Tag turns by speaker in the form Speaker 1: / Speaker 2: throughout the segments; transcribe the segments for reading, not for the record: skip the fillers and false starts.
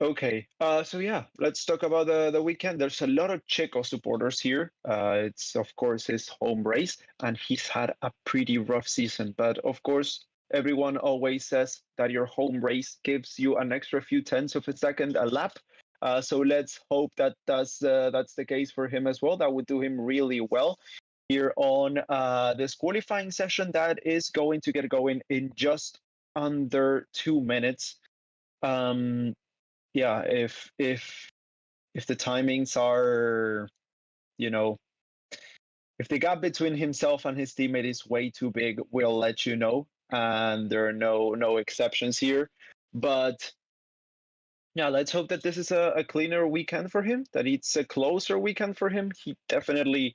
Speaker 1: Okay. So yeah, let's talk about the weekend. There's a lot of Checo supporters here. It's of course his home race, and he's had a pretty rough season. But of course, everyone always says that your home race gives you an extra few tenths of a second a lap. So let's hope that that's the case for him as well. That would do him really well here on this qualifying session that is going to get going in just under 2 minutes. Um, yeah, if the timings are, you know, if the gap between himself and his teammate is way too big, we'll let you know. And there are no exceptions here. But yeah, let's hope that this is a cleaner weekend for him, that it's a closer weekend for him. He definitely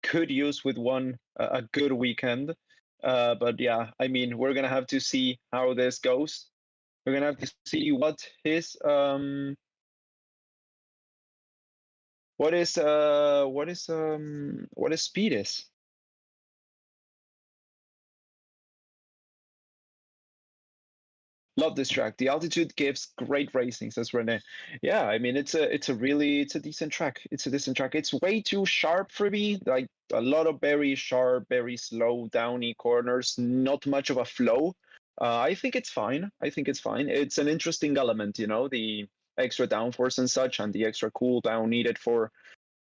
Speaker 1: could use with one a good weekend. But yeah, I mean, we're gonna have to see how this goes. We're gonna have to see what his speed is. Love this track. The altitude gives great racing, says Rene. Yeah, I mean it's a decent track. It's a decent track. It's way too sharp for me. Like a lot of very sharp, very slow, downy corners. Not much of a flow. I think it's fine. I think it's fine. It's an interesting element, you know, the extra downforce and such, and the extra cool down needed for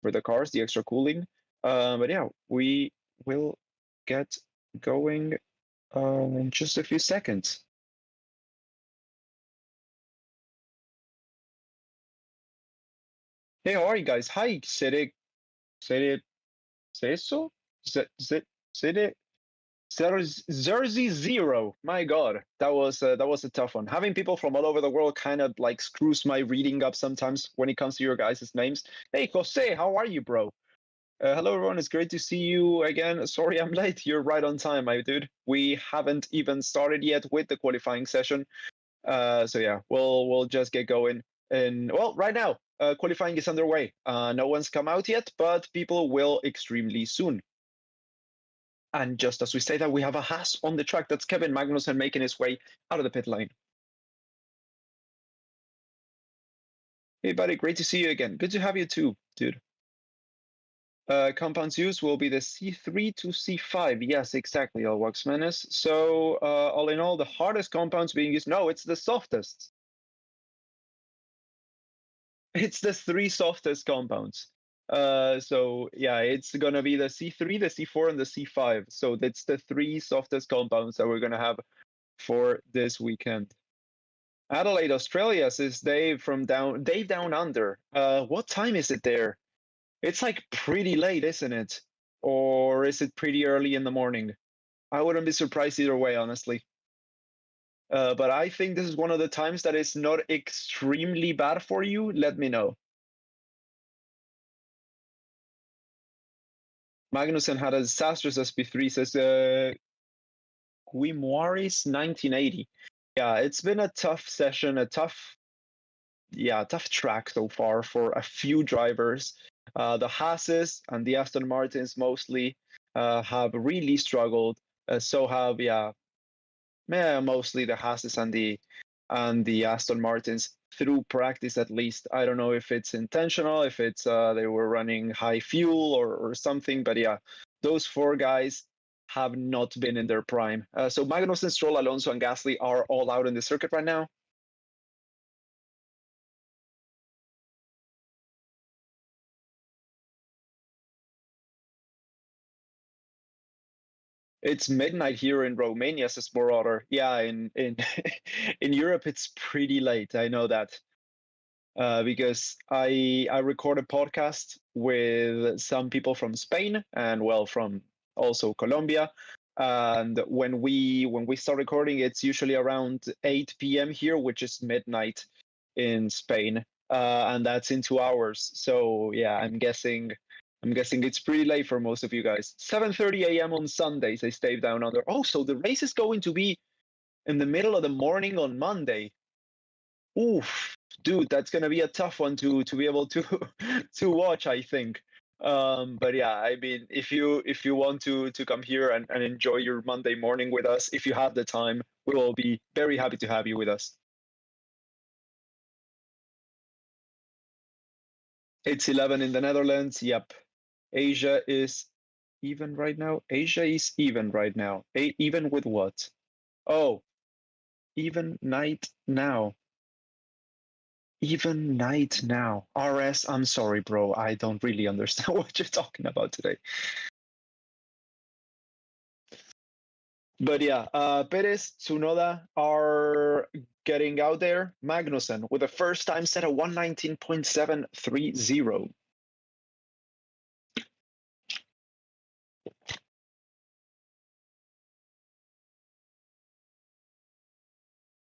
Speaker 1: the cars, the extra cooling. But yeah, we will get going in just a few seconds. Hey, how are you guys? Hi, Sede, Seso? Sede, Zerzy Zero. My God, that was a tough one. Having people from all over the world kind of like screws my reading up sometimes when it comes to your guys' names. Hey, Jose, how are you, bro? Hello, everyone. It's great to see you again. Sorry, I'm late. You're right on time, my dude. We haven't even started yet with the qualifying session. So yeah, we'll just get going. And well, right now, qualifying is underway. No one's come out yet, but people will extremely soon. And just as we say that, we have a Haas on the track. That's Kevin Magnussen making his way out of the pit lane. Hey, buddy, great to see you again. Good to have you too, dude. Compounds used will be the C3 to C5. Yes, exactly, Alwax Menace. So, all in all, the hardest compounds being used. No, it's the softest. It's the three softest compounds. So yeah, it's gonna be the C3, the C4, and the C5. So that's the three softest compounds that we're gonna have for this weekend. Adelaide, Australia, says Dave Down Under. What time is it there? It's like pretty late, isn't it? Or is it pretty early in the morning? I wouldn't be surprised either way, honestly. But I think this is one of the times that is not extremely bad for you. Let me know. Magnussen had a disastrous SP3, says Guimoris 1980. Yeah, it's been a tough session, tough track so far for a few drivers. The Haases and the Aston Martins mostly have really struggled. So have mostly the Haases and the Aston Martins through practice at least. I don't know if it's intentional, if it's they were running high fuel or something, but yeah, those four guys have not been in their prime. So Magnussen, Stroll, Alonso, and Gasly are all out in the circuit right now. It's midnight here in Romania, says Moroder. Yeah, in in Europe it's pretty late. I know that. Because I record a podcast with some people from Spain and well from also Colombia. And when we start recording, it's usually around 8 p.m. here, which is midnight in Spain, and that's in 2 hours. So yeah, I'm guessing it's pretty late for most of you guys. 7:30 a.m. on Sundays, I stay down under. Oh, so the race is going to be in the middle of the morning on Monday. Oof, dude, that's gonna be a tough one to be able to to watch, I think. But yeah, I mean, if you want to come here and enjoy your Monday morning with us, if you have the time, we will be very happy to have you with us. It's 11 in the Netherlands. Yep. Asia is even right now. Asia is even right now. Even with what? Oh, even night now. Even night now. RS, I'm sorry, bro. I don't really understand what you're talking about today. But yeah, Perez, Tsunoda are getting out there. Magnussen with a first time set of 119.730.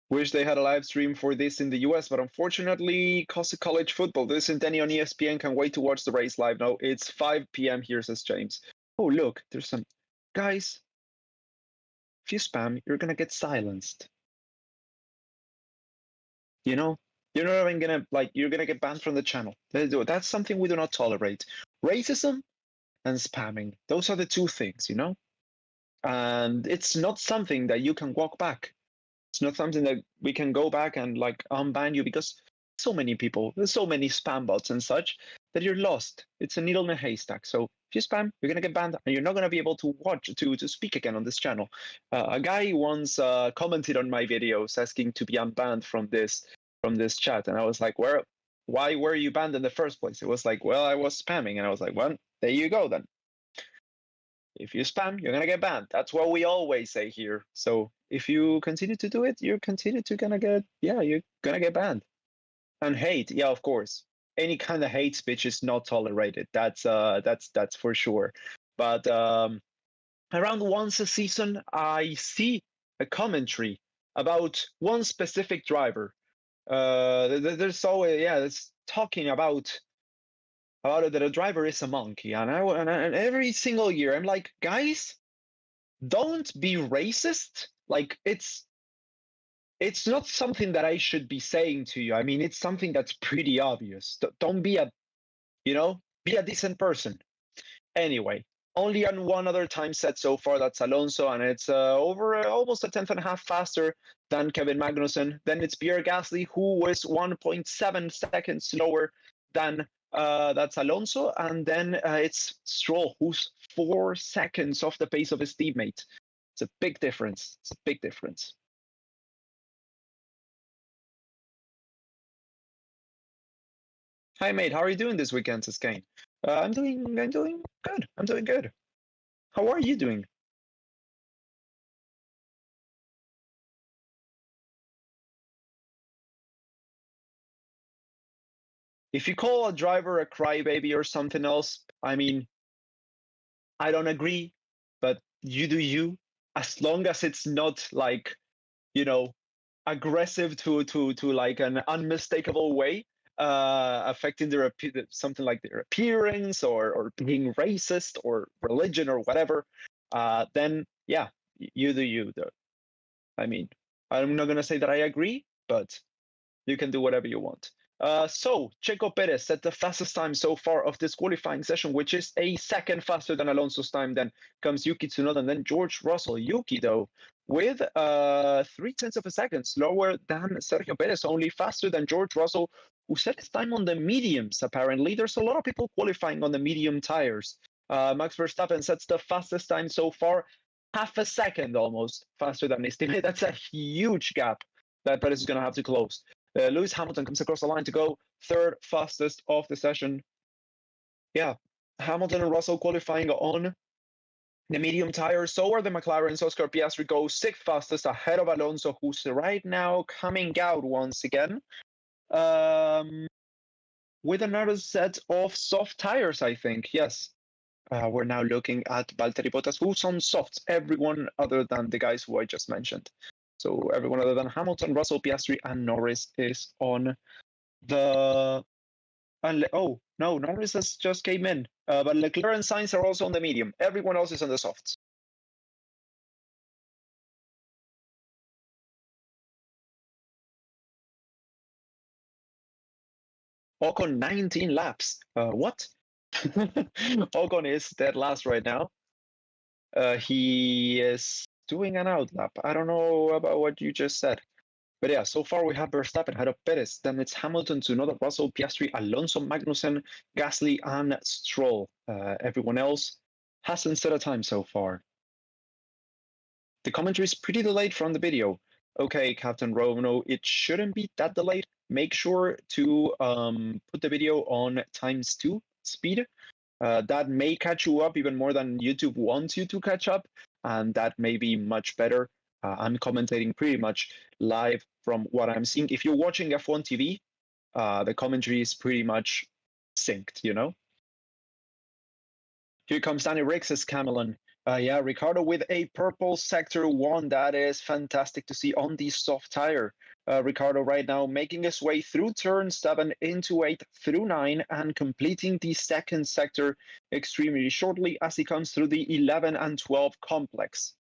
Speaker 1: Wish they had a live stream for this in the US, but unfortunately, because of college football, this isn't any on ESPN. Can wait to watch the race live. No, it's 5 p.m. here, says James. Oh, look, there's some guys. If you spam, you're gonna get silenced. You know, you're not even gonna you're gonna get banned from the channel. That's something we do not tolerate. Racism and spamming. Those are the two things, you know? And it's not something that you can walk back. It's not something that we can go back and unban you because so many people, there's so many spam bots and such that you're lost. It's a needle in a haystack. So if you spam, you're gonna get banned and you're not gonna be able to watch to speak again on this channel. A guy once commented on my videos asking to be unbanned from this chat, and I was like, why were you banned in the first place? It was like, well, I was spamming, and I was like, well, there you go then. If you spam, you're gonna get banned. That's what we always say here. So if you continue to do it, you're gonna get banned. And hate, yeah, of course. Any kind of hate speech is not tolerated. That's for sure. But around once a season, I see a commentary about one specific driver. There's always it's talking about it that a driver is a monkey, and every single year I'm like, guys, don't be racist. Like it's not something that I should be saying to you. I mean, it's something that's pretty obvious. Don't be be a decent person. Anyway, only on one other time set so far, that's Alonso, and it's over almost a tenth and a half faster than Kevin Magnussen. Then it's Pierre Gasly, who was 1.7 seconds slower than that's Alonso, and then it's Stroll, who's 4 seconds off the pace of his teammate. It's a big difference. It's a big difference. Hi, mate. How are you doing this weekend, Saskane? I'm doing good. I'm doing good. How are you doing? If you call a driver a crybaby or something else, I mean, I don't agree, but you do you. As long as it's not aggressive to like an unmistakable way, affecting something like their appearance or being racist or religion or whatever, then yeah, you do you. Though. I mean, I'm not gonna say that I agree, but you can do whatever you want. So Checo Perez set the fastest time so far of this qualifying session, which is a second faster than Alonso's time. Then comes Yuki Tsunoda, and then George Russell. Yuki, though, with 0.3 of a second slower than Sergio Perez, only faster than George Russell, who set his time on the mediums, apparently. There's a lot of people qualifying on the medium tires. Max Verstappen sets the fastest time so far, half a second almost faster than his teammate. That's a huge gap that Perez is going to have to close. Lewis Hamilton comes across the line to go third fastest of the session. Yeah, Hamilton and Russell qualifying on the medium tire. So are the McLarens. Oscar Piastri goes sixth fastest ahead of Alonso, who's right now coming out once again with another set of soft tires, I think. Yes. We're now looking at Valtteri Bottas, who's on softs, everyone other than the guys who I just mentioned. So everyone other than Hamilton, Russell, Piastri, and Norris is on the... oh, no, Norris has just came in. But Leclerc and Sainz are also on the medium. Everyone else is on the softs. Ocon 19 laps. What? Ocon is dead last right now. He is doing an outlap. I don't know about what you just said. But yeah, so far we have Verstappen ahead of Perez. Then it's Hamilton, Tsunoda, Russell, Piastri, Alonso, Magnussen, Gasly, and Stroll. Everyone else hasn't set a time so far. The commentary is pretty delayed from the video. Okay, Captain Rono, it shouldn't be that delayed. Make sure to put the video on ×2 speed. That may catch you up even more than YouTube wants you to catch up, and that may be much better. I'm commentating pretty much live from what I'm seeing. If you're watching F1 TV, the commentary is pretty much synced, you know? Here comes Danny Rick, says Camelon. Yeah, Ricardo with a purple sector 1. That is fantastic to see on the soft tire. Ricardo right now making his way through turn 7 into 8 through 9 and completing the second sector extremely shortly as he comes through the 11 and 12 complex.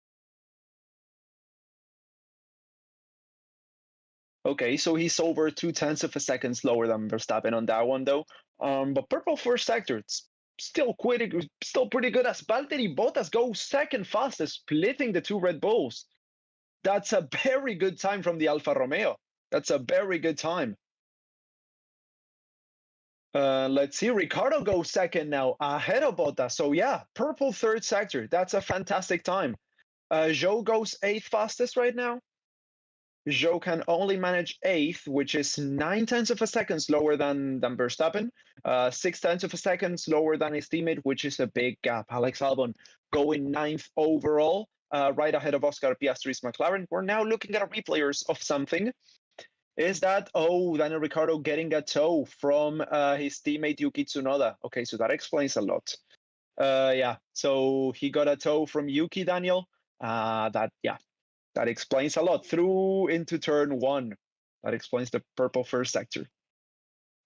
Speaker 1: Okay, so he's over 0.2 of a second slower than Verstappen on that one, though. But purple first sector, it's still pretty good as Valtteri Bottas goes second fastest, splitting the two Red Bulls. That's a very good time from the Alfa Romeo. That's a very good time. Let's see, Ricardo goes second now, ahead of Bottas. So yeah, purple third sector. That's a fantastic time. Zhou goes 8th fastest right now. Zhou can only manage 8th, which is 0.9 of a second slower than Verstappen. 0.6 of a second slower than his teammate, which is a big gap. Alex Albon going 9th overall, right ahead of Oscar Piastri's McLaren. We're now looking at a replayers of something. Is that, Daniel Ricciardo getting a tow from his teammate Yuki Tsunoda? Okay, so that explains a lot. Yeah, so he got a tow from Yuki, Daniel. That explains a lot. Through into turn 1. That explains the purple first sector.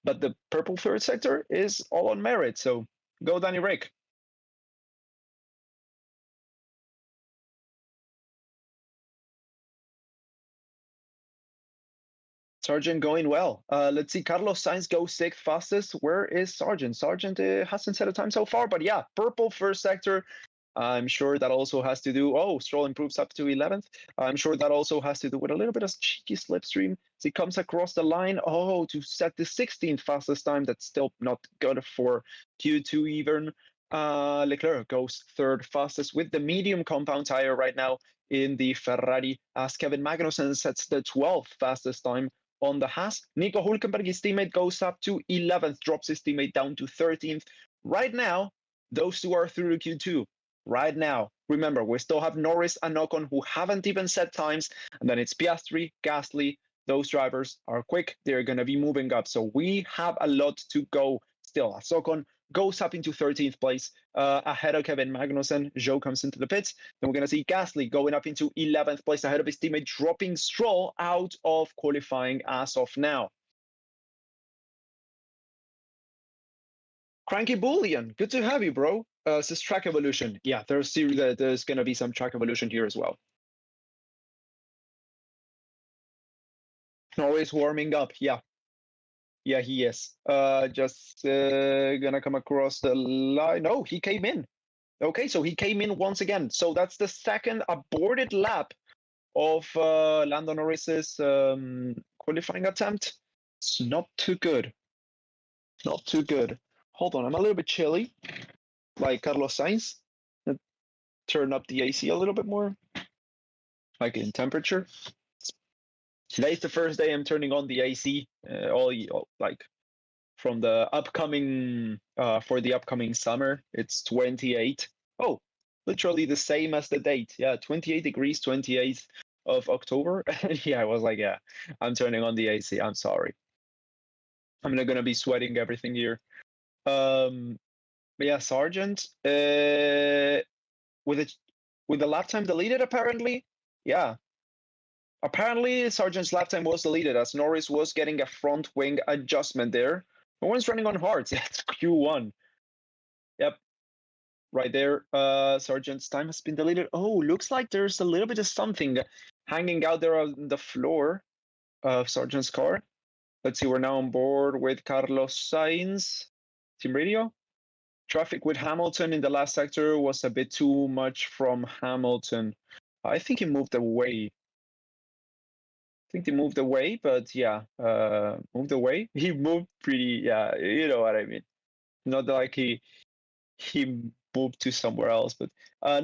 Speaker 1: But the purple third sector is all on merit, so go Danny Rick. Sargent going well. Let's see, Carlos Sainz goes 6th fastest. Where is Sargent? Sargent hasn't set a time so far, but yeah, purple first sector. I'm sure that also has to do, Stroll improves up to 11th. I'm sure that also has to do with a little bit of cheeky slipstream as he comes across the line. To set the 16th fastest time. That's still not good for Q2 even. Leclerc goes 3rd fastest with the medium compound tire right now in the Ferrari as Kevin Magnussen sets the 12th fastest time on the Haas. Nico Hülkenberg, his teammate, goes up to 11th, drops his teammate down to 13th. Right now, those two are through to Q2. Right now, remember, we still have Norris and Ocon who haven't even set times, and then it's Piastri, Gasly. Those drivers are quick. They're going to be moving up. So we have a lot to go still. As Ocon goes up into 13th place ahead of Kevin Magnussen. Zhou comes into the pits. Then we're going to see Gasly going up into 11th place ahead of his teammate, dropping Stroll out of qualifying as of now. Cranky Bullion, good to have you, bro. Says track evolution. Yeah, there's going to be some track evolution here as well. Norway's warming up. Yeah, he is. Just gonna come across the line. No, he came in. Okay, so he came in once again. So that's the second aborted lap of Lando Norris's qualifying attempt. It's not too good. Not too good. Hold on, I'm a little bit chilly, like Carlos Sainz. Turn up the AC a little bit more, like in temperature. Today's the first day I'm turning on the AC, like from the upcoming for the upcoming summer. It's 28. Oh, literally the same as the date. Yeah, 28 degrees, 28th of October. Yeah, I was like, yeah, I'm turning on the AC. I'm sorry. I'm not gonna be sweating everything here. But yeah, Sargent with the lap time deleted apparently. Yeah. Apparently, Sargent's lap time was deleted as Norris was getting a front wing adjustment there. No one's running on hards. It's Q1. Yep. Right there. Sargent's time has been deleted. Oh, looks like there's a little bit of something hanging out there on the floor of Sargent's car. Let's see, we're now on board with Carlos Sainz. Team radio. Traffic with Hamilton in the last sector was a bit too much from Hamilton. I think he moved away. think they moved away, but yeah, moved away. He moved pretty, yeah, you know what I mean. Not like he moved to somewhere else. But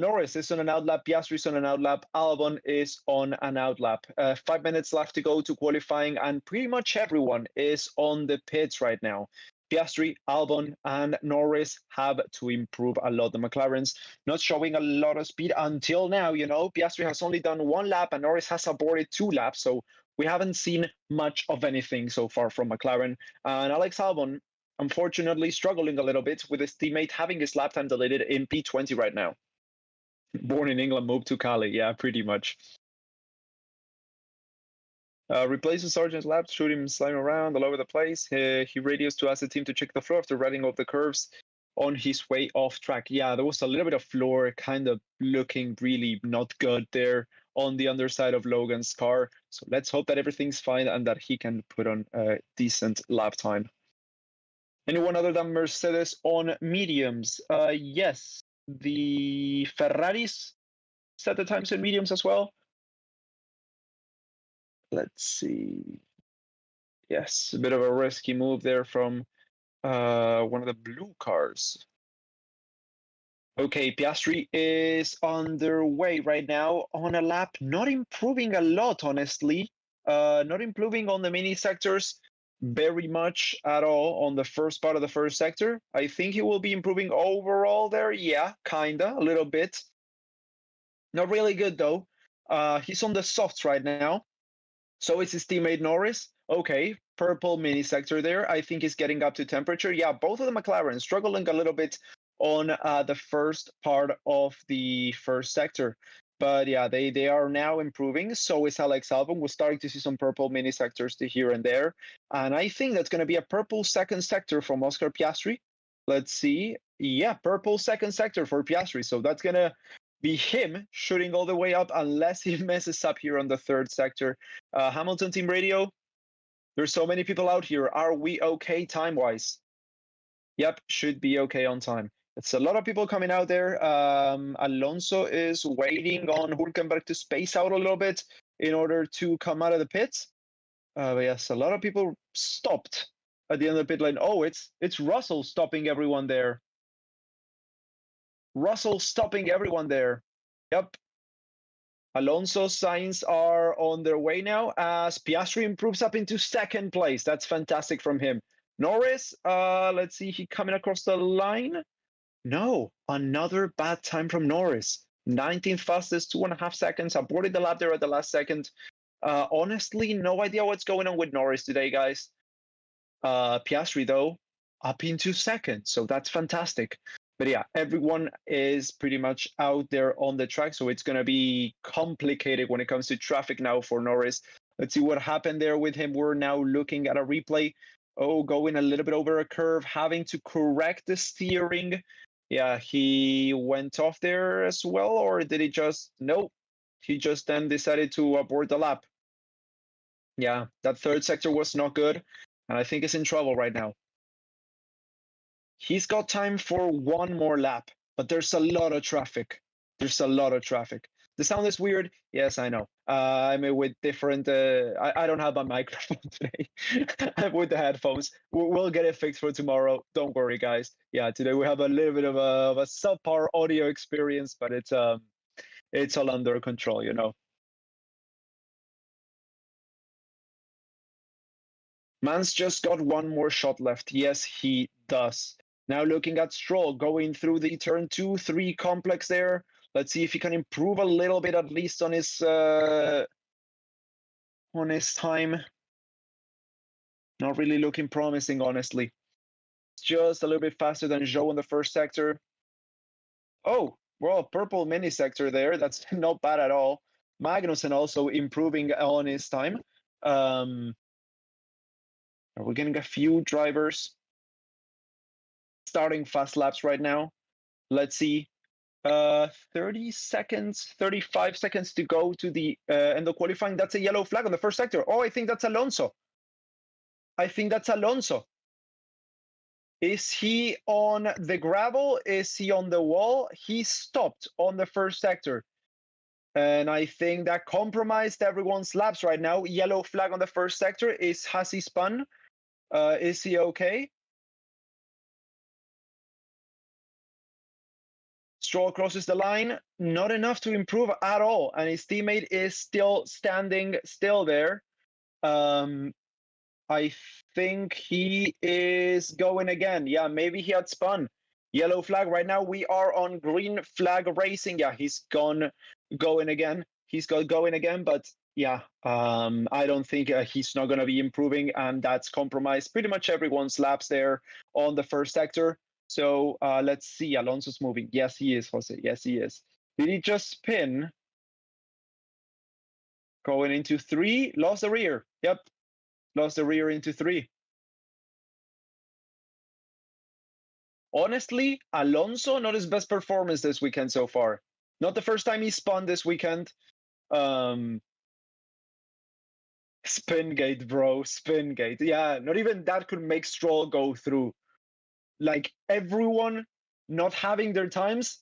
Speaker 1: Norris is on an outlap, Piastri is on an outlap, Albon is on an outlap. 5 minutes left to go to qualifying, and pretty much everyone is on the pits right now. Piastri, Albon, and Norris have to improve a lot. The McLarens not showing a lot of speed until now. You know, Piastri has only done 1 lap, and Norris has aborted 2 laps. So we haven't seen much of anything so far from McLaren. And Alex Albon, unfortunately, struggling a little bit with his teammate having his lap time deleted in P20 right now. Born in England, moved to Cali. Yeah, pretty much. Replaces Sargent's lap, shoot him sliding around all over the place. He radios to ask the team to check the floor after riding off the curves on his way off track. Yeah, there was a little bit of floor kind of looking really not good there on the underside of Logan's car. So let's hope that everything's fine and that he can put on a decent lap time. Anyone other than Mercedes on mediums? Yes, the Ferraris set the times in mediums as well. Let's see. Yes, a bit of a risky move there from one of the blue cars. Okay, Piastri is on their way right now on a lap, not improving a lot, honestly. Not improving on the mini sectors very much at all on the first part of the first sector. I think he will be improving overall there. Yeah, kinda, a little bit. Not really good though. He's on the softs right now. So is his teammate Norris. Okay, purple mini sector there. I think he's getting up to temperature. Yeah, both of the McLaren struggling a little bit on the first part of the first sector. But yeah, they are now improving. So is Alex Albon. We're starting to see some purple mini sectors to here and there. And I think that's going to be a purple second sector from Oscar Piastri. Let's see. Yeah, purple second sector for Piastri. So that's going to be him shooting all the way up unless he messes up here on the third sector. Hamilton team radio. There's so many people out here. Are we okay time-wise? Yep, should be okay on time. It's a lot of people coming out there. Alonso is waiting on Hülkenberg to space out a little bit in order to come out of the pits. But yes, a lot of people stopped at the end of the pit lane. Oh, it's Russell stopping everyone there. Russell stopping everyone there. Yep. Alonso's signs are on their way now as Piastri improves up into second place. That's fantastic from him. Norris, let's see, he coming across the line. No, another bad time from Norris. 19th fastest, 2.5 seconds. Aborted the lap there at the last second. Honestly, no idea what's going on with Norris today, guys. Piastri, though, up into second. So that's fantastic. But yeah, everyone is pretty much out there on the track. So it's going to be complicated when it comes to traffic now for Norris. Let's see what happened there with him. We're now looking at a replay. Oh, going a little bit over a curve, having to correct the steering. Yeah, he went off there as well, or did he just... Nope. He just then decided to abort the lap. Yeah, that third sector was not good, and I think he's in trouble right now. He's got time for one more lap, but there's a lot of traffic. There's a lot of traffic. The sound is weird. Yes, I know. I'm with different... I don't have my microphone today. I'm with the headphones. We'll get it fixed for tomorrow. Don't worry, guys. Yeah, today we have a little bit of a subpar audio experience, but it's all under control, you know. Mans just got one more shot left. Yes, he does. Now looking at Stroll going through the turn 2-3 complex there. Let's see if he can improve a little bit, at least on his time. Not really looking promising, honestly. Just a little bit faster than Zhou in the first sector. Oh, well, purple mini sector there. That's not bad at all. Magnussen also improving on his time. Are we getting a few drivers starting fast laps right now? Let's see. 30 seconds, 35 seconds to go to the end of qualifying. That's a yellow flag on the first sector. Oh, I think that's Alonso. I think that's Alonso. Is he on the gravel? Is he on the wall? He stopped on the first sector. And I think that compromised everyone's laps right now. Yellow flag on the first sector. Has he spun? Is he okay? Stroll crosses the line. Not enough to improve at all. And his teammate is still standing still there. I think he is going again. Yeah, maybe he had spun. Yellow flag. Right now we are on green flag racing. Yeah, he's going again. He's going again, but yeah, I don't think he's not going to be improving, and that's compromised pretty much everyone's laps there on the first sector. So let's see. Alonso's moving. Yes, he is, Jose. Yes, he is. Did he just spin? Going into 3, lost the rear. Yep, lost the rear into 3. Honestly, Alonso, not his best performance this weekend so far. Not the first time he spun this weekend. Spingate, bro. Spingate. Yeah, not even that could make Stroll go through. Like, everyone not having their times.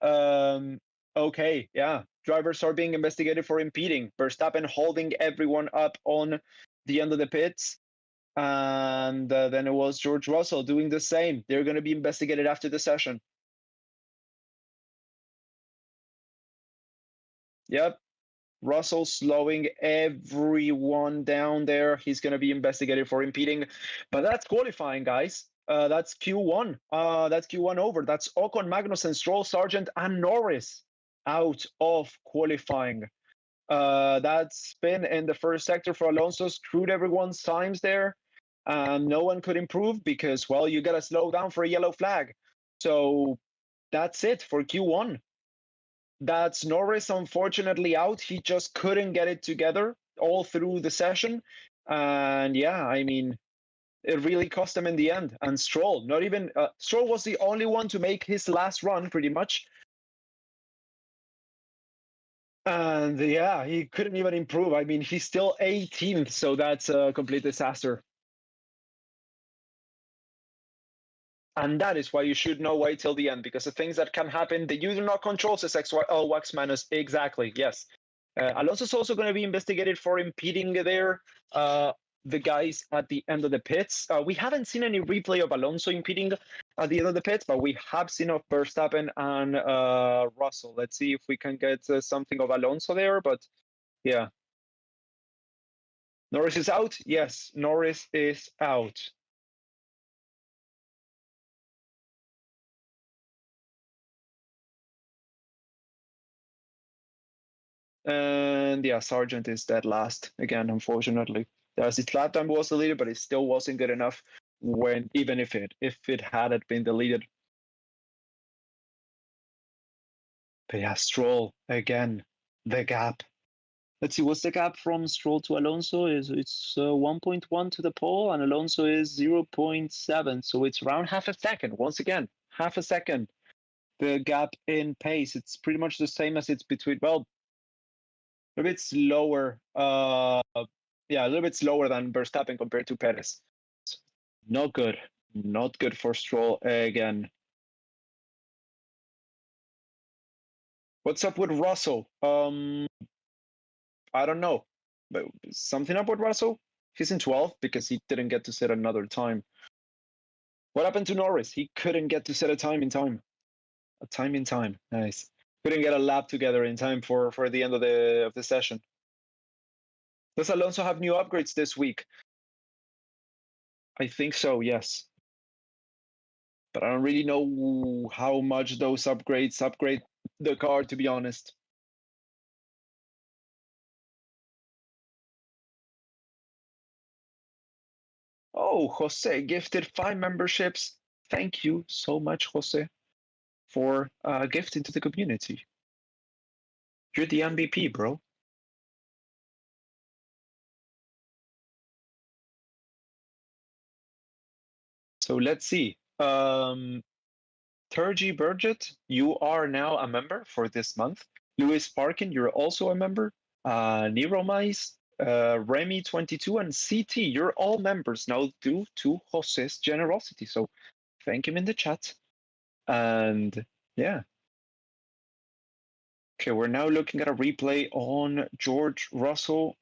Speaker 1: Okay, yeah. Drivers are being investigated for impeding. Verstappen holding everyone up on the end of the pits. And then it was George Russell doing the same. They're going to be investigated after the session. Yep. Russell slowing everyone down there. He's going to be investigated for impeding. But that's qualifying, guys. That's Q1. That's Q1 over. That's Ocon, Magnussen, Stroll, Sargent, and Norris out of qualifying. That spin in the first sector for Alonso screwed everyone's times there. No one could improve because, well, you got to slow down for a yellow flag. So that's it for Q1. That's Norris, unfortunately, out. He just couldn't get it together all through the session. And yeah, I mean, it really cost him in the end. And Stroll, not even Stroll was the only one to make his last run, pretty much. And yeah, he couldn't even improve. I mean, he's still 18th, so that's a complete disaster. And that is why you should not wait till the end, because the things that can happen that you do not control, says XYL Wax Manus. Exactly, yes. Alonso's also going to be investigated for impeding there. The guys at the end of the pits. We haven't seen any replay of Alonso impeding at the end of the pits, but we have seen of Verstappen and Russell. Let's see if we can get something of Alonso there, but yeah. Norris is out? Yes, Norris is out. And yeah, Sargent is dead last again, unfortunately. His lap time was deleted, but it still wasn't good enough when even if it hadn't been deleted. But yeah, Stroll again, the gap. Let's see, what's the gap from Stroll to Alonso? It's 1.1 to the pole, and Alonso is 0.7, so it's around half a second. Once again, half a second. The gap in pace, it's pretty much the same as it's between. Well, a bit slower. Yeah, a little bit slower than Verstappen compared to Perez. Not good. Not good for Stroll again. What's up with Russell? I don't know. But something up with Russell? He's in 12th because he didn't get to set another time. What happened to Norris? He couldn't get to set a time in time. A time in time. Nice. Couldn't get a lap together in time for the end of the session. Does Alonso have new upgrades this week? I think so, yes. But I don't really know how much those upgrades upgrade the car, to be honest. Oh, Jose gifted 5 memberships. Thank you so much, Jose, for gifting to the community. You're the MVP, bro. So let's see. Turgy Burgett, you are now a member for this month. Lewis Parkin, you're also a member. Nero Mice, Remy22, and CT, you're all members now due to Jose's generosity. So thank him in the chat. And yeah. Okay, we're now looking at a replay on George Russell.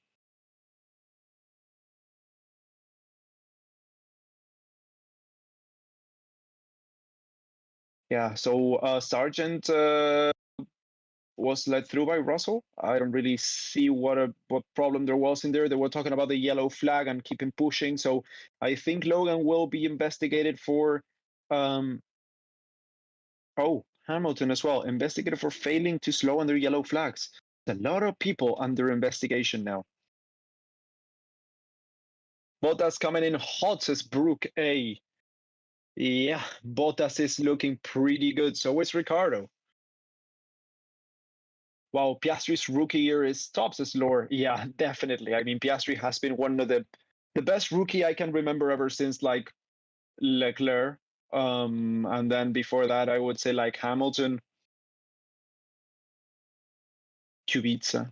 Speaker 1: Yeah, so Sargent was led through by Russell. I don't really see what problem there was in there. They were talking about the yellow flag and keeping pushing. So I think Logan will be investigated for Hamilton as well, investigated for failing to slow under yellow flags. A lot of people under investigation now. Bottas coming in hot, says Brooke A. Yeah, Bottas is looking pretty good. So is Ricardo. Wow, Piastri's rookie year is top, says Lore. Yeah, definitely. I mean, Piastri has been one of the best rookie I can remember ever since like Leclerc. And then before that, I would say like Hamilton, Kubica.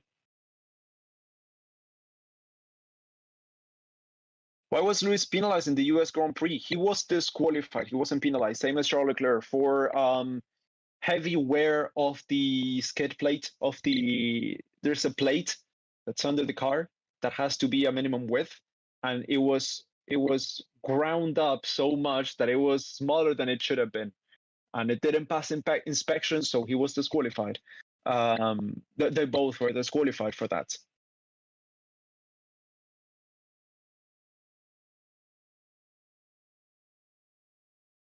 Speaker 1: Why was Lewis penalized in the US Grand Prix? He was disqualified. He wasn't penalized, same as Charles Leclerc, for heavy wear of the skid plate of the. There's a plate that's under the car that has to be a minimum width, and it was ground up so much that it was smaller than it should have been, and it didn't pass inspection, so he was disqualified. They both were disqualified for that.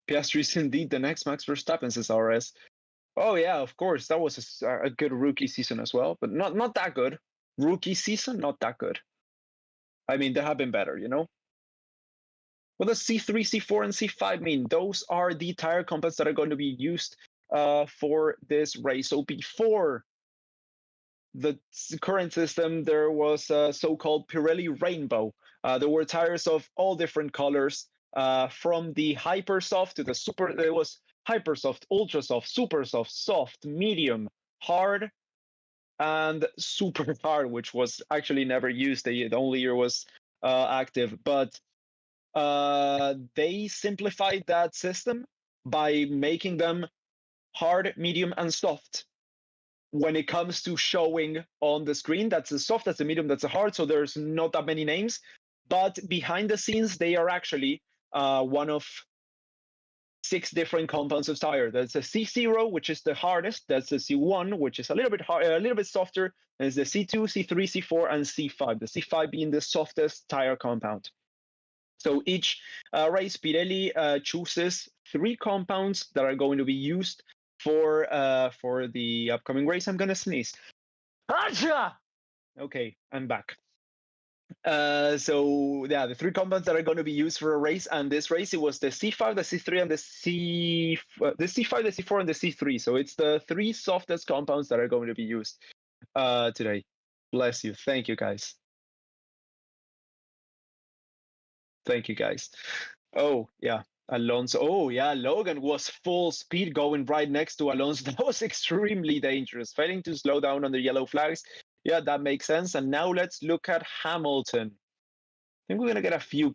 Speaker 1: Piastri is indeed the next Max Verstappen, says RS. Oh yeah, of course, that was a good rookie season as well, but not that good. Rookie season, not that good. I mean, there have been better, you know. What does C3, C4, and C5 mean? Those are the tire compounds that are going to be used for this race. So before the current system, there was a so-called Pirelli Rainbow. There were tires of all different colors, from the hyper soft to the super. There was hyper soft, ultra soft, super soft, soft, medium, hard, and super hard, which was actually never used. The only year was active, but they simplified that system by making them hard, medium, and soft. When it comes to showing on the screen, that's a soft, that's a medium, that's a hard, so there's not that many names. But behind the scenes, they are actually one of 6 different compounds of tire. There's a C0, which is the hardest. That's the C1, which is a little bit softer. There's the C2, C3, C4, and C5. The C5 being the softest tire compound. So each race, Pirelli chooses 3 compounds that are going to be used for the upcoming race. I'm gonna sneeze. Acha! Okay, I'm back. So yeah, the 3 compounds that are going to be used for a race, and this race it was the C5, the C3, and the C5, the C4, and the C3. So it's the 3 softest compounds that are going to be used today. Bless you. Thank you, guys. Thank you, guys. Oh yeah, Alonso. Oh yeah, Logan was full speed going right next to Alonso. That was extremely dangerous. Failing to slow down on the yellow flags. Yeah, that makes sense. And now let's look at Hamilton. I think we're gonna get a few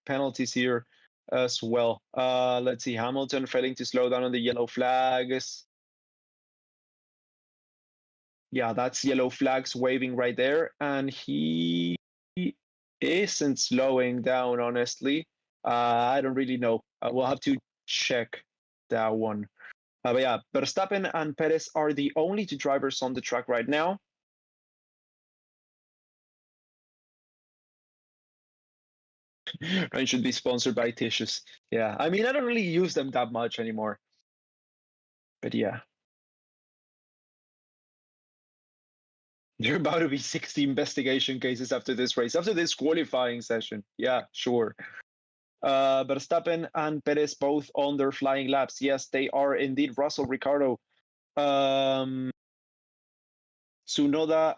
Speaker 1: penalties here as well. Let's see, Hamilton failing to slow down on the yellow flags. Yeah, that's yellow flags waving right there, and he isn't slowing down, honestly. I don't really know. We'll have to check that one. But yeah, Verstappen and Perez are the only 2 drivers on the track right now. Ryan should be sponsored by tissues. Yeah, I mean, I don't really use them that much anymore. But yeah. There are about to be 60 investigation cases after this race, after this qualifying session. Yeah, sure. Verstappen and Perez both on their flying laps. Yes, they are indeed. Russell, Ricardo, Tsunoda,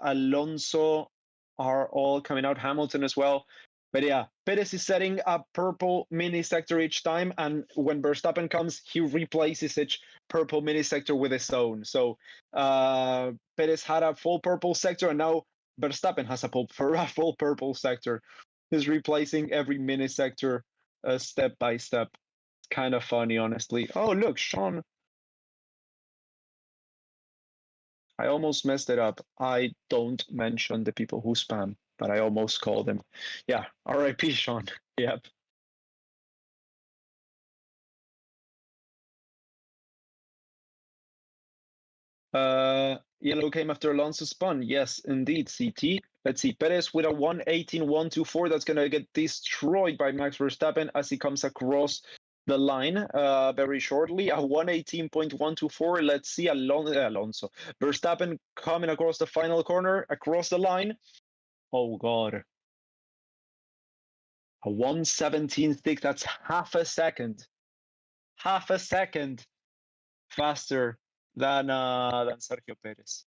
Speaker 1: Alonso are all coming out. Hamilton as well. But yeah, Perez is setting a purple mini sector each time, and when Verstappen comes, he replaces each purple mini sector with his own. So Perez had a full purple sector, and now Verstappen has a full purple sector. He's replacing every mini sector step by step. It's kind of funny, honestly. Oh, look, Sean. I almost messed it up. I don't mention the people who spam, but I almost called them. Yeah, R.I.P. Sean. Yep. Yellow came after Alonso spun. Yes, indeed, CT. Let's see. Perez with a 1:18.124. That's going to get destroyed by Max Verstappen as he comes across the line very shortly. A 1:18.124. Let's see Alonso. Verstappen coming across the final corner, across the line. Oh, God. A 1:17.6. That's half a second. Half a second faster than Sergio Perez.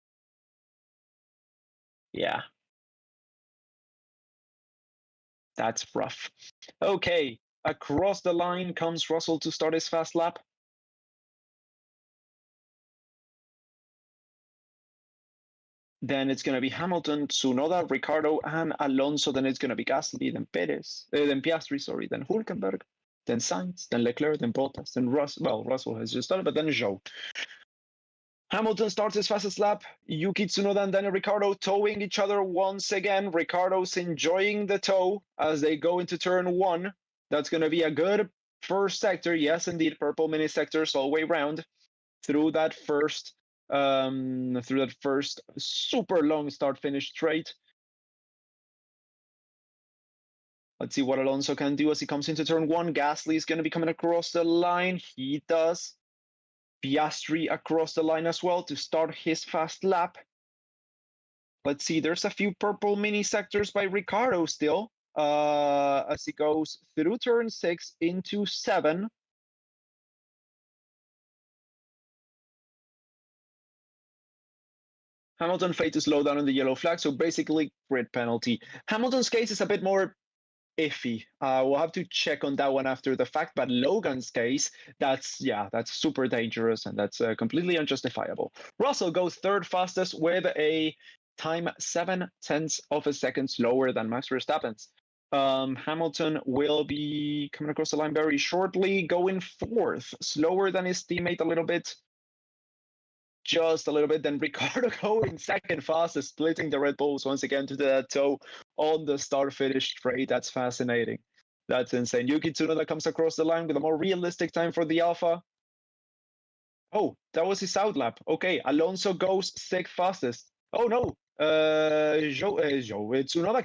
Speaker 1: Yeah, that's rough. Okay, across the line comes Russell to start his fast lap. Then it's going to be Hamilton, Tsunoda, Ricardo, and Alonso. Then it's going to be Gasly, then Perez, then Piastri, sorry, then Hülkenberg, then Sainz, then Leclerc, then Bottas, then Russell. Well, Russell has just started, but then Zhou. Hamilton starts his fastest lap. Yuki Tsunoda and Daniel Ricciardo towing each other once again. Ricciardo's enjoying the tow as they go into turn one. That's going to be a good first sector. Yes, indeed, purple mini sectors all the way round through that first super long start finish straight. Let's see what Alonso can do as he comes into turn one. Gasly is going to be coming across the line. He does. Piastri across the line as well to start his fast lap. Let's see, there's a few purple mini sectors by Ricardo still as he goes through turn 6 into 7. Hamilton failed to slow down on the yellow flag, so basically grid penalty. Hamilton's case is a bit more iffy. We'll have to check on that one after the fact, but Logan's case, that's super dangerous and that's completely unjustifiable. Russell goes third fastest with a time 0.7 of a second slower than Max Verstappen's. Hamilton will be coming across the line very shortly, going fourth, slower than his teammate a little bit. Just a little bit. Then Ricardo going second fastest, splitting the Red Bulls once again to the toe on the start-finish straight. That's fascinating. That's insane. Yuki Tsunoda comes across the line with a more realistic time for the Alpha. Oh, that was his out lap. Okay, Alonso goes sixth fastest. Oh no, Tsunoda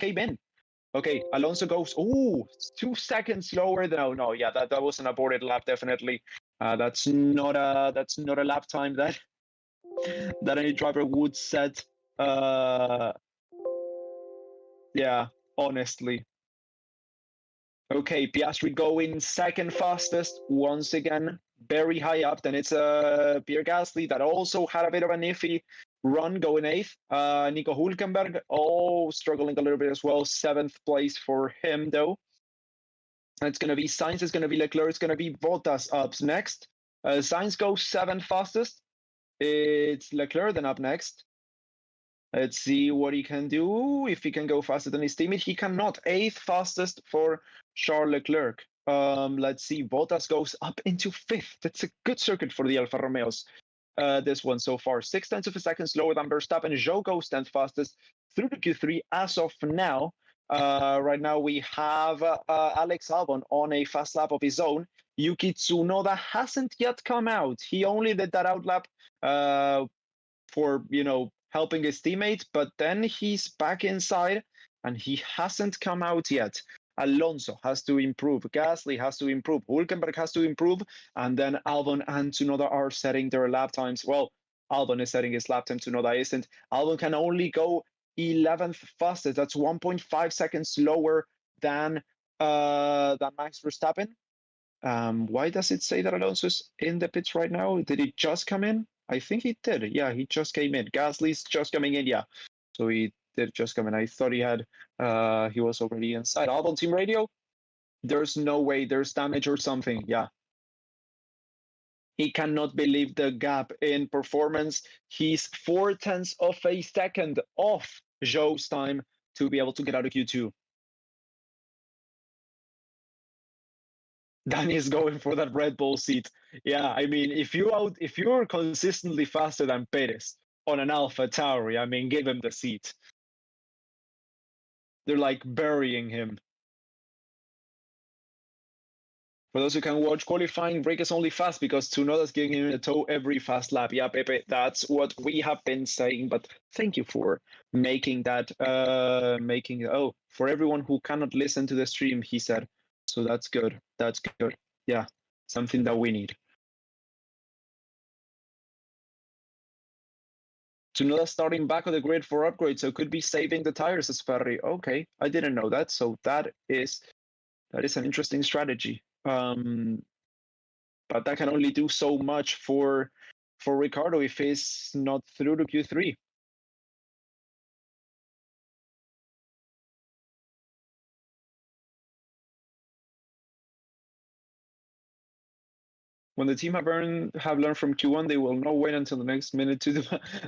Speaker 1: came in. Okay, Alonso goes 2 seconds slower. No, yeah, that was an aborted lap definitely. That's not a lap time that any driver would set. Yeah, honestly. Okay, Piastri going second fastest once again, very high up. Then it's Pierre Gasly that also had a bit of an iffy run going eighth. Nico Hülkenberg, struggling a little bit as well. 7th place for him though. It's going to be Sainz, it's going to be Leclerc, it's going to be Bottas up next. Sainz goes 7th fastest. It's Leclerc then up next. Let's see what he can do. If he can go faster than his teammate, he cannot. 8th fastest for Charles Leclerc. Let's see. Bottas goes up into 5th. That's a good circuit for the Alfa Romeos. This one so far. 0.6 of a second slower than Verstappen. Zhou goes 10th fastest through the Q3 as of now. Right now we have Alex Albon on a fast lap of his own. Yuki Tsunoda hasn't yet come out. He only did that out lap for helping his teammate, but then he's back inside and he hasn't come out yet. Alonso has to improve, Gasly has to improve, Hülkenberg has to improve, and then Albon and Tsunoda are setting their lap times. Well, Albon is setting his lap time, Tsunoda isn't. Albon can only go 11th fastest. That's 1.5 seconds slower than Max Verstappen. Why does it say that Alonso's in the pits right now? Did he just come in? I think he did. Yeah, he just came in. Gasly's just coming in. Yeah, so he did just come in. I thought he was already inside. Albon team radio. There's no way. There's damage or something. Yeah. He cannot believe the gap in performance. He's 0.4 of a second off Zhou's time to be able to get out of Q2. Danny is going for that Red Bull seat. Yeah, I mean, if you're consistently faster than Perez on an Alpha Tauri. I mean, give him the seat. They're like burying him. For those who can watch qualifying, Break is only fast because Tsunoda's giving him a tow every fast lap. Yeah, Pepe, that's what we have been saying. But thank you for making that, for everyone who cannot listen to the stream, he said. So that's good. That's good. Yeah, something that we need. Tsunoda starting back on the grid for upgrade, so could be saving the tires as Ferrari. Okay, I didn't know that. So that is an interesting strategy. But that can only do so much for Ricardo if he's not through to Q3. When the team have learned from Q1, they will not wait until the next minute to do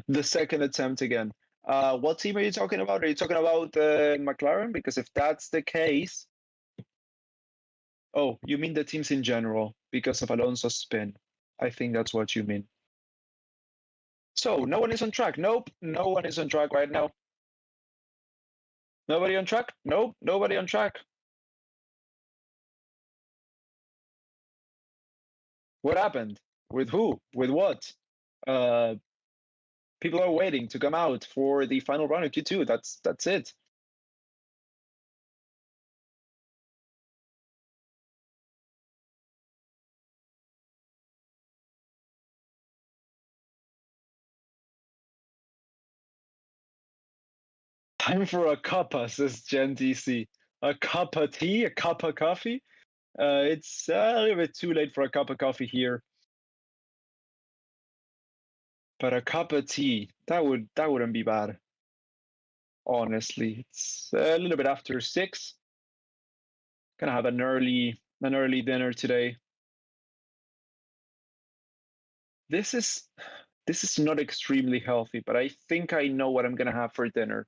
Speaker 1: the second attempt again. What team are you talking about? Are you talking about McLaren? Because if that's the case, oh, you mean the teams in general because of Alonso's spin. I think that's what you mean. So no one is on track. Nope, no one is on track right now. Nobody on track? Nope, nobody on track. What happened? With who? With what? People are waiting to come out for the final round of Q2. That's it. Time for a cuppa, says Gen DC. A cup of tea, a cup of coffee. It's a little bit too late for a cup of coffee here. But a cup of tea, that wouldn't be bad. Honestly, it's a little bit after 6. Gonna have an early dinner today. This is not extremely healthy, but I think I know what I'm gonna have for dinner.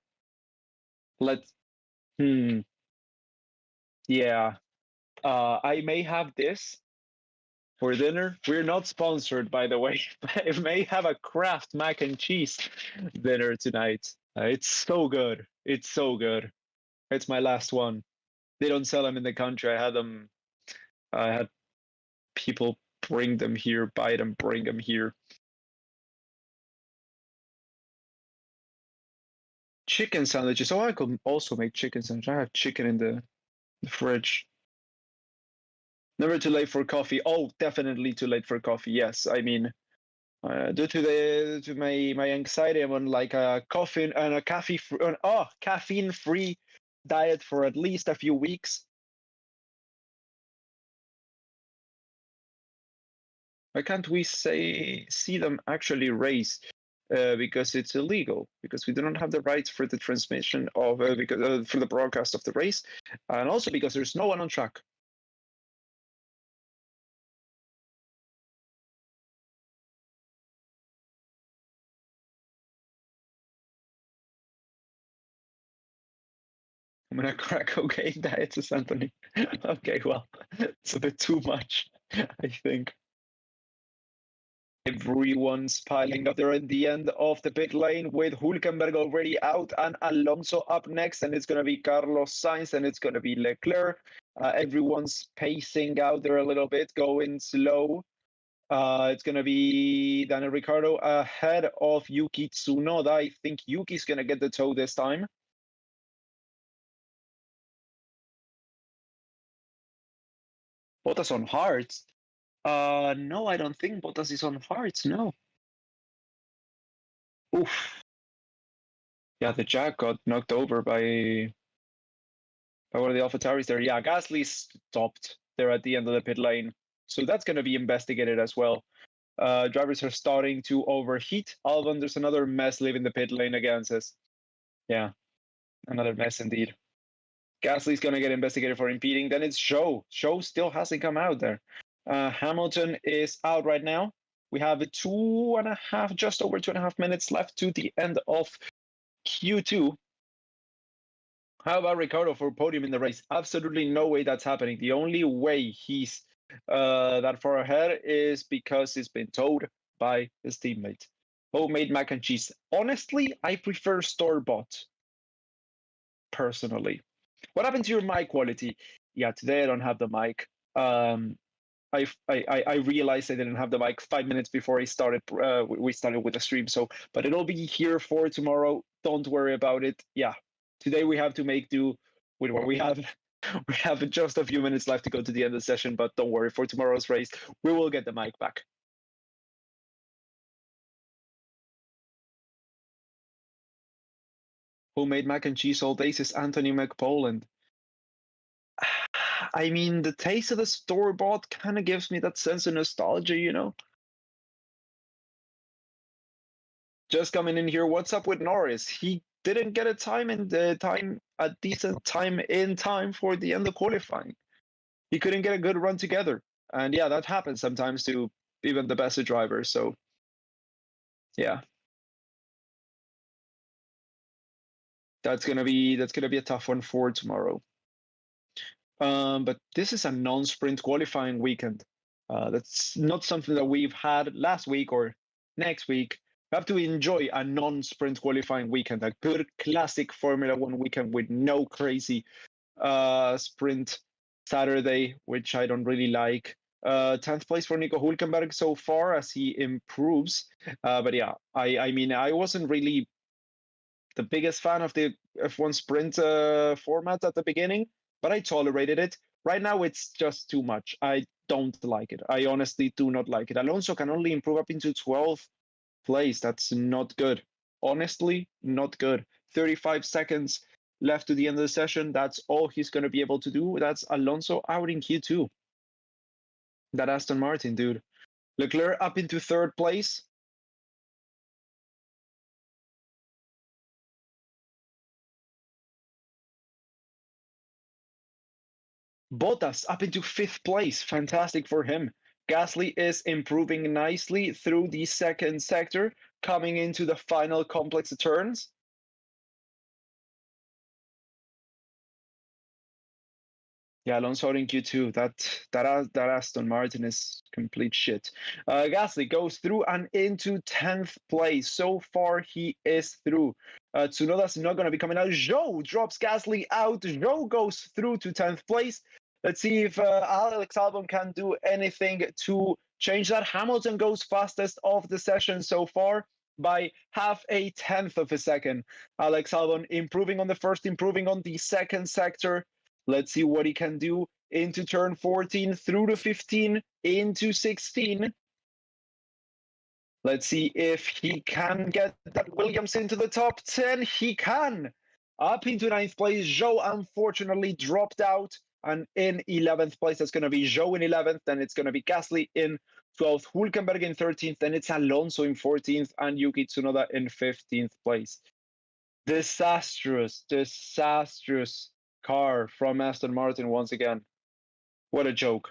Speaker 1: Yeah. I may have this for dinner. We're not sponsored, by the way. I may have a Kraft mac and cheese dinner tonight. It's so good. It's so good. It's my last one. They don't sell them in the country. I had people bring them here, buy them, bring them here. Chicken sandwiches. Oh, I could also make chicken sandwiches. I have chicken in the fridge. Never too late for coffee. Oh, definitely too late for coffee. Yes, I mean, due to my anxiety, I'm on like a caffeine free diet for at least a few weeks. Why can't we see them actually race? Because it's illegal. Because we do not have the rights for the transmission of for the broadcast of the race, and also because there's no one on track. I'm gonna crack cocaine diet, says Anthony. Okay, well, it's a bit too much, I think. Everyone's piling up there at the end of the pit lane with Hülkenberg already out and Alonso up next, and it's going to be Carlos Sainz and it's going to be Leclerc. Everyone's pacing out there a little bit, going slow. It's going to be Daniel Ricciardo ahead of Yuki Tsunoda. I think Yuki's going to get the toe this time. Bottas on hards. No, I don't think Bottas is on hards. No. Oof. Yeah, the Jack got knocked over by one of the AlphaTauris there. Yeah, Gasly stopped there at the end of the pit lane. So that's going to be investigated as well. Drivers are starting to overheat. Albon, there's another mess leaving the pit lane again, says. Yeah, another mess indeed. Gasly's going to get investigated for impeding. Then it's Show. Show still hasn't come out there. Hamilton is out right now. We have just over 2.5 minutes left to the end of Q2. How about Ricciardo for podium in the race? Absolutely no way that's happening. The only way he's that far ahead is because he's been towed by his teammate. Homemade mac and cheese. Honestly, I prefer store-bought, personally. What happened to your mic quality? Yeah, today I don't have the mic. I realized I didn't have the mic 5 minutes before I started. We started with the stream. So, but it'll be here for tomorrow. Don't worry about it. Yeah, today we have to make do with what we have. We have just a few minutes left to go to the end of the session, but don't worry. For tomorrow's race, we will get the mic back. Homemade mac and cheese all days is Anthony McPoland. I mean, the taste of the store bought kind of gives me that sense of nostalgia, you know? Just coming in here, what's up with Norris? He didn't get a decent time in time for the end of qualifying. He couldn't get a good run together. And yeah, that happens sometimes to even the best of drivers. So yeah. That's gonna be a tough one for tomorrow. But this is a non-sprint qualifying weekend. That's not something that we've had last week or next week. We have to enjoy a non-sprint qualifying weekend, a good classic Formula One weekend with no crazy sprint Saturday, which I don't really like. 10th place for Nico Hülkenberg so far as he improves. But yeah, I mean, I wasn't really the biggest fan of the F1 sprint format at the beginning, but I tolerated it. Right now, it's just too much. I don't like it. I honestly do not like it. Alonso can only improve up into 12th place. That's not good. Honestly, not good. 35 seconds left to the end of the session. That's all he's going to be able to do. That's Alonso out in Q2. That Aston Martin, dude. Leclerc up into third place. Bottas up into fifth place. Fantastic for him. Gasly is improving nicely through the second sector, coming into the final complex of turns. Yeah, Alonso in Q2. That Aston Martin is complete shit. Gasly goes through and into 10th place. So far, he is through. Tsunoda's not going to be coming out. Zhou drops Gasly out. Zhou goes through to 10th place. Let's see if Alex Albon can do anything to change that. Hamilton goes fastest of the session so far by 0.5 of a second. Alex Albon improving on the first, improving on the second sector. Let's see what he can do into turn 14, through to 15, into 16. Let's see if he can get that Williams into the top 10. He can. Up into 9th place. Zhou unfortunately dropped out. And in 11th place, that's going to be Zhou in 11th. Then it's going to be Gasly in 12th, Hülkenberg in 13th. Then it's Alonso in 14th and Yuki Tsunoda in 15th place. Disastrous car from Aston Martin once again. What a joke.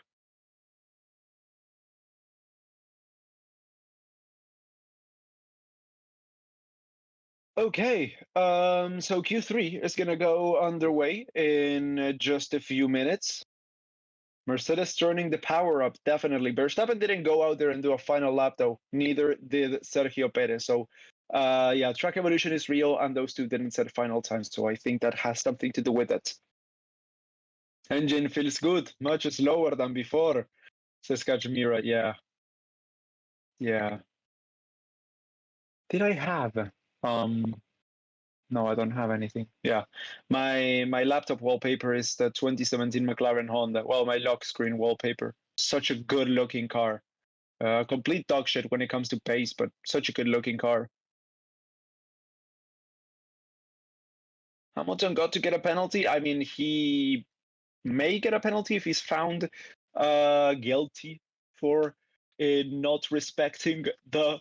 Speaker 1: Okay, so Q3 is going to go underway in just a few minutes. Mercedes turning the power up, definitely. Verstappen didn't go out there and do a final lap, though. Neither did Sergio Perez. So, yeah, track evolution is real, and those two didn't set final times. So I think that has something to do with it. Engine feels good, much slower than before, says Kajmira. Yeah. Yeah. Did I have? No, I don't have anything. Yeah, my laptop wallpaper is the 2017 McLaren Honda. Well, my lock screen wallpaper. Such a good looking car. Complete dog shit when it comes to pace, but such a good looking car. Hamilton got to get a penalty. I mean, he may get a penalty if he's found guilty for not respecting the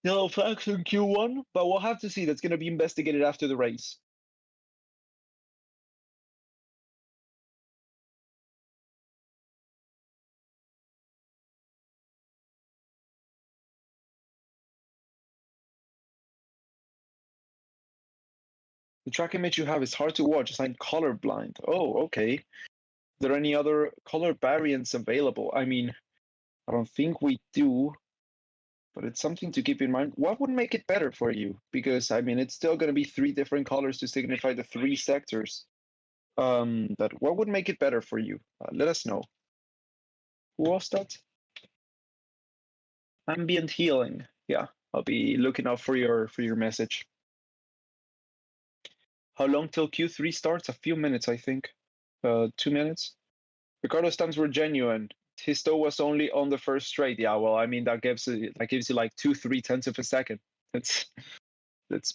Speaker 1: yellow flags in Q1, but we'll have to see. That's going to be investigated after the race. The track image you have is hard to watch. I'm colorblind. Oh, okay. Are there any other color variants available? I mean, I don't think we do. but it's something to keep in mind. What would make it better for you? Because I mean, it's still going to be 3 different colors to signify the 3 sectors. But what would make it better for you? Let us know. Who was that? Ambient healing. Yeah, I'll be looking out for your message. How long till Q3 starts? A few minutes, I think. 2 minutes. Ricardo's times were genuine. His toe was only on the first straight. Yeah, well, I mean that gives you like 2-3 tenths of a second. That's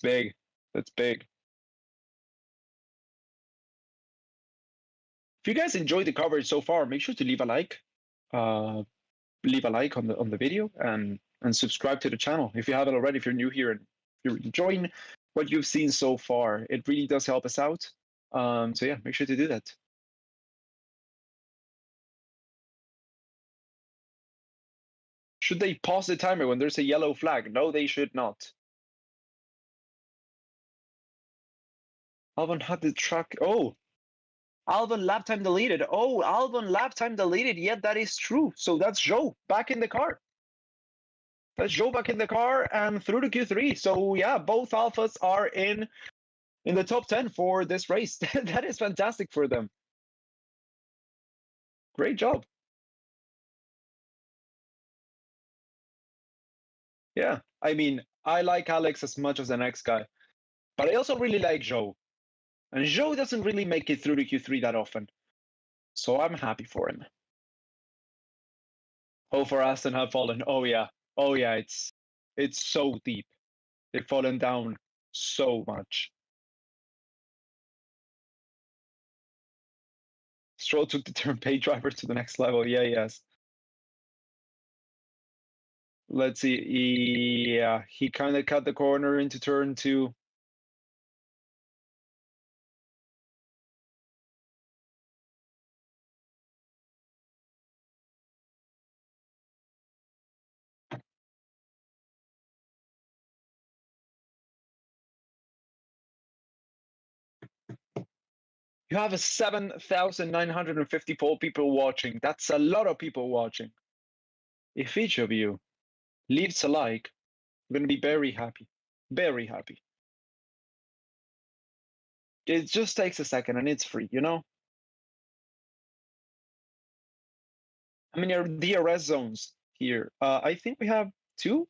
Speaker 1: big. That's big. If you guys enjoyed the coverage so far, make sure to leave a like. Leave a like on the video and subscribe to the channel if you haven't already. If you're new here and you're enjoying what you've seen so far, it really does help us out. So yeah, make sure to do that. Should they pause the timer when there's a yellow flag? No, they should not. Albon had the track. Oh, Albon lap time deleted. Oh, Albon lap time deleted. Yeah, that is true. So that's Joe back in the car. That's Joe back in the car and through to Q3. So yeah, both Alphas are in the top 10 for this race. That is fantastic for them. Great job. Yeah, I mean, I like Alex as much as the next guy, but I also really like Joe. And Joe doesn't really make it through to Q3 that often. So I'm happy for him. Oh, for Aston have fallen. Oh yeah. Oh yeah, it's so deep. They've fallen down so much. Stroll took the turn pay driver to the next level. Yeah, yes. Let's see. Yeah, he kind of cut the corner into turn 2. You have a 7,954 people watching. That's a lot of people watching. If each of you leaves a like, I'm going to be very happy. Very happy. It just takes a second and it's free, you know? How many are DRS zones here? I think we have 2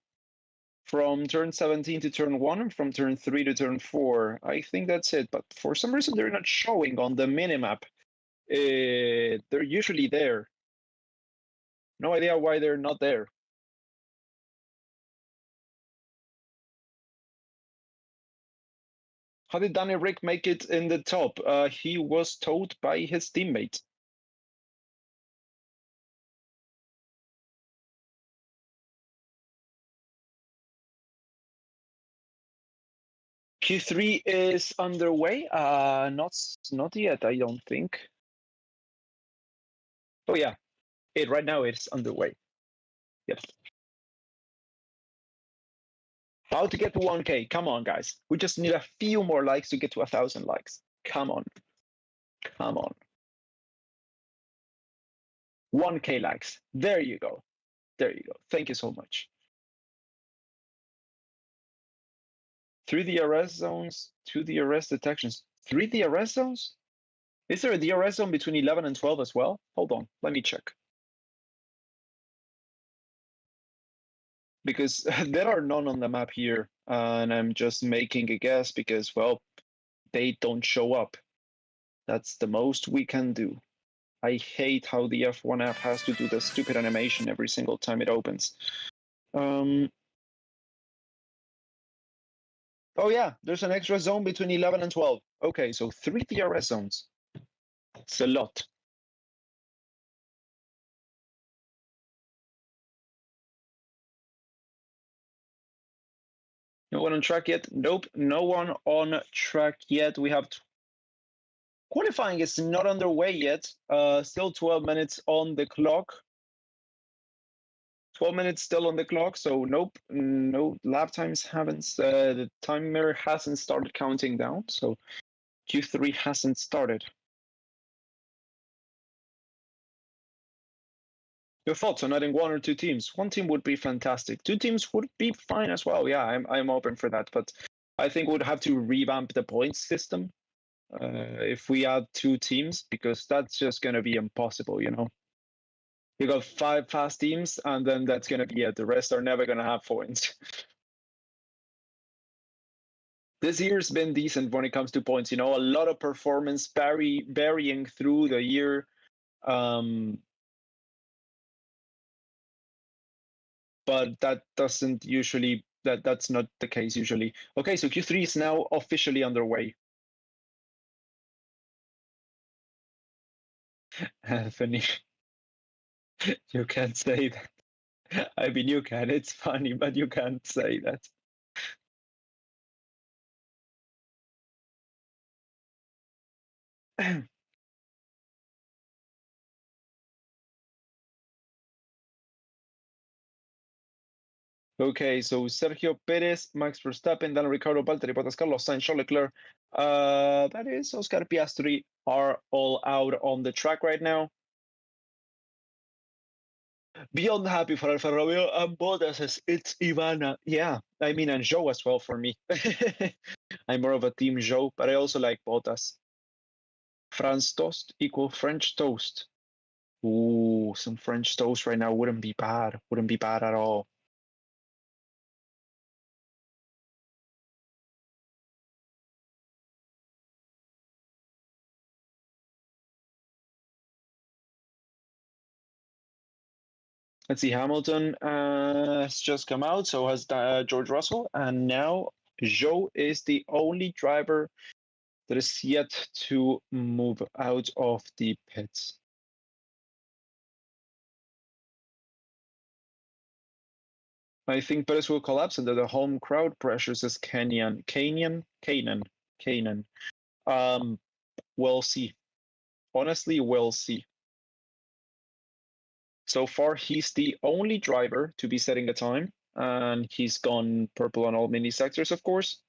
Speaker 1: from turn 17 to turn 1 and from turn 3 to turn 4. I think that's it. But for some reason, they're not showing on the minimap. They're usually there. No idea why they're not there. How did Danny Rick make it in the top? He was towed by his teammate. Q3 is underway. Not yet, I don't think. Oh yeah, right now it's underway. Yep. How to get to 1K? Come on, guys. We just need a few more likes to get to 1,000 likes. Come on. Come on. 1K likes. There you go. There you go. Thank you so much. 3 DRS zones, 2 DRS detections. 3 DRS zones? Is there a DRS zone between 11 and 12 as well? Hold on, let me check. Because there are none on the map here, and I'm just making a guess because, well, they don't show up. That's the most we can do. I hate how the F1 app has to do the stupid animation every single time it opens. Oh yeah, there's an extra zone between 11 and 12. Okay, so 3 DRS zones. It's a lot. No one on track yet? Nope, no one on track yet. We have qualifying is not underway yet. Still 12 minutes on the clock. 12 minutes still on the clock, so nope, no lap times haven't. The timer hasn't started counting down, so Q3 hasn't started. Your thoughts on adding one or two teams? One team would be fantastic. Two teams would be fine as well. Yeah, I'm open for that. But I think we'd have to revamp the points system if we add two teams, because that's just going to be impossible, you know? You got 5 fast teams, and then that's going to be it. The rest are never going to have points. This year's been decent when it comes to points. You know, a lot of performance varying through the year. But that doesn't usually, that's not the case usually. Okay, so Q3 is now officially underway. Anthony, you can't say that. I mean, you can. It's funny, but you can't say that. Okay, so Sergio Perez, Max Verstappen, then Ricardo Valtteri Bottas, Carlos Sainz, Charles Leclerc, that is Oscar Piastri are all out on the track right now. Beyond happy for Alfa Romeo, and Bottas says it's Ivana. Yeah, I mean, and Joe as well for me. I'm more of a team Joe, but I also like Bottas. France toast equal French toast. Ooh, some French toast right now wouldn't be bad. Wouldn't be bad at all. Let's see, Hamilton has just come out, so has George Russell, and now Joe is the only driver that is yet to move out of the pits. I think Perez will collapse under the home crowd pressure, says Canaan. We'll see. Honestly, we'll see. So far, he's the only driver to be setting a time, and he's gone purple on all mini sectors, of course.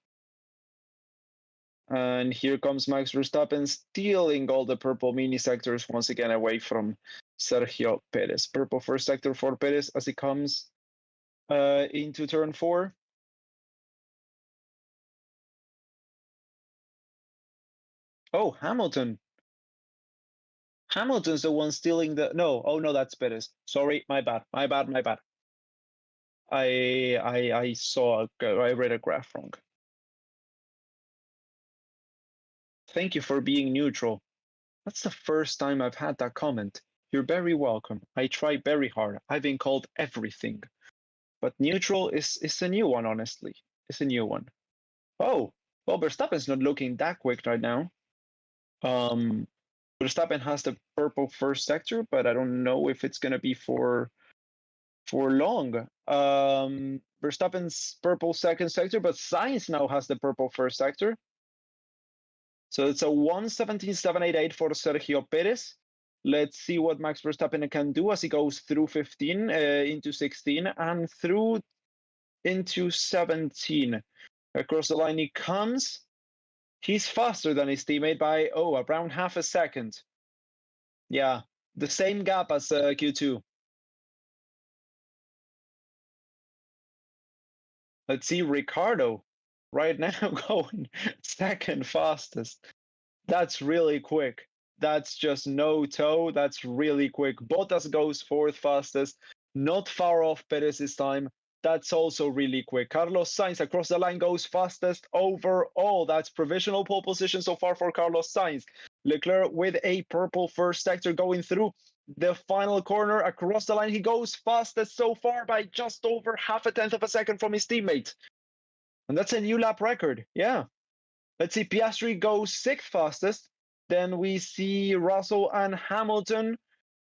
Speaker 1: And here comes Max Verstappen stealing all the purple mini sectors once again away from Sergio Perez. Purple first sector for Perez as he comes into turn 4. Oh, Hamilton. Hamilton's the one stealing the... No, oh no, that's Perez. Sorry, my bad. I read a graph wrong. Thank you for being neutral. That's the first time I've had that comment. You're very welcome. I try very hard. I've been called everything. But neutral is a new one, honestly. It's a new one. Oh, well, Verstappen's not looking that quick right now. Verstappen has the purple first sector, but I don't know if it's going to be for long. Verstappen's purple second sector, but Sainz now has the purple first sector. So it's a 1:17.788 for Sergio Perez. Let's see what Max Verstappen can do as he goes through 15 into 16 and through into 17. Across the line he comes. He's faster than his teammate by, around half a second. Yeah, the same gap as Q2. Let's see Ricardo right now going second fastest. That's really quick. That's just no toe. That's really quick. Bottas goes fourth fastest. Not far off Perez this time. That's also really quick. Carlos Sainz across the line goes fastest overall. That's provisional pole position so far for Carlos Sainz. Leclerc with a purple first sector going through the final corner across the line. He goes fastest so far by just over half a tenth of a second from his teammate. And that's a new lap record. Yeah. Let's see, Piastri goes sixth fastest. Then we see Russell and Hamilton.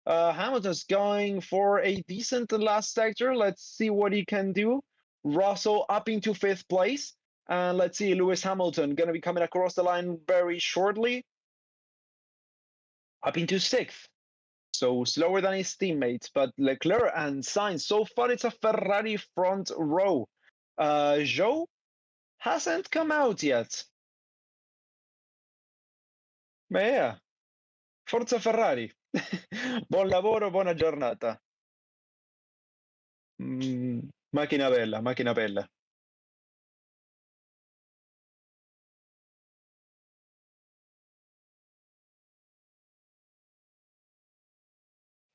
Speaker 1: Hamilton's going for a decent last sector. Let's see what he can do. Russell up into fifth place. And let's see, Lewis Hamilton going to be coming across the line very shortly. Up into sixth. So slower than his teammates. But Leclerc and Sainz, so far it's a Ferrari front row. Joe hasn't come out yet. Ma yeah, forza Ferrari. Buon lavoro, buona giornata. Máquina bella, máquina bella.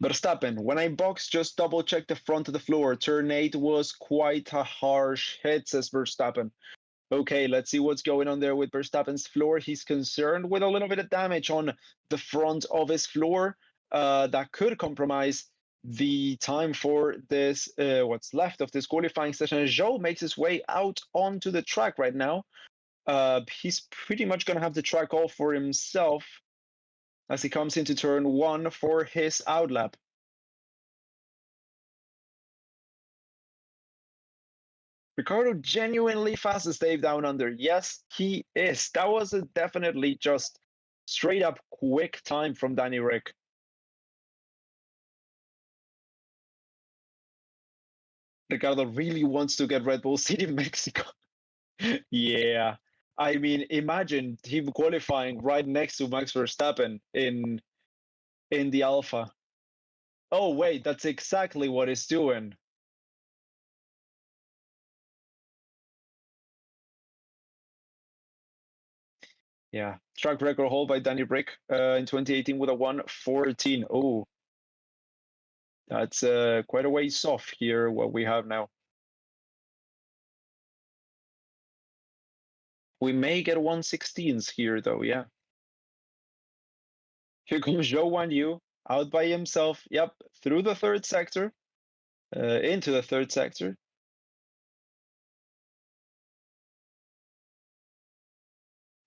Speaker 1: Verstappen, when I box, just double check the front of the floor. Turn 8 was quite a harsh hit, says Verstappen. Okay, let's see what's going on there with Verstappen's floor. He's concerned with a little bit of damage on the front of his floor that could compromise the time for this, what's left of this qualifying session. Zhou makes his way out onto the track right now. He's pretty much going to have the track all for himself as he comes into turn 1 for his outlap. Ricardo genuinely fastest Dave down under. Yes, he is. That was a definitely just straight up quick time from Danny Rick. Ricardo really wants to get Red Bull City Mexico. Yeah. I mean, imagine him qualifying right next to Max Verstappen in the Alpha. Oh wait, that's exactly what he's doing. Yeah, track record hold by Danny Rick in 2018 with a 1:14. Oh, that's quite a ways off here, what we have now. We may get 1:16s here, though, yeah. Here comes Zhou Wanyu out by himself. Yep, through the third sector, into the third sector.